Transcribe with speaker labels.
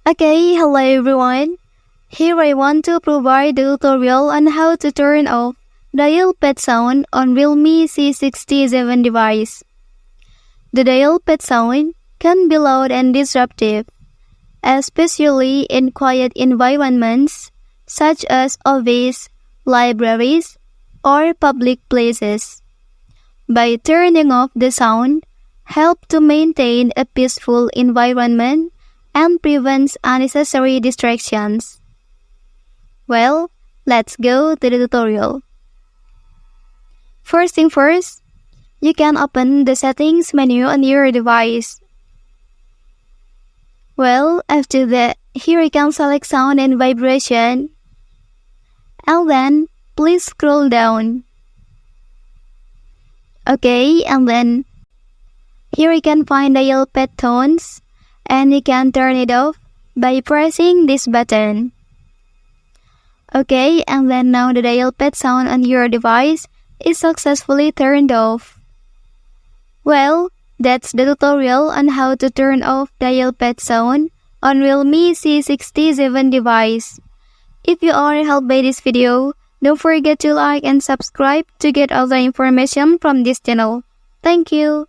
Speaker 1: Okay, hello everyone. Here I want to provide a tutorial on how to turn off dial pad sound on Realme C67 device. The dial pad sound can be loud and disruptive, especially in quiet environments such as office, libraries, or public places. By turning off the sound, help to maintain a peaceful environment and prevents unnecessary distractions. Well, let's go to the tutorial. First thing first, you can open the settings menu on your device. Well, after that, here you can select sound and vibration. And then, please scroll down. Okay, and then, here you can find dial pad tones, and you can turn it off by pressing this button. Okay, and then now the dial pad sound on your device is successfully turned off. Well, that's the tutorial on how to turn off dial pad sound on Realme C67 device. If you are helped by this video, don't forget to like and subscribe to get all the information from this channel. Thank you.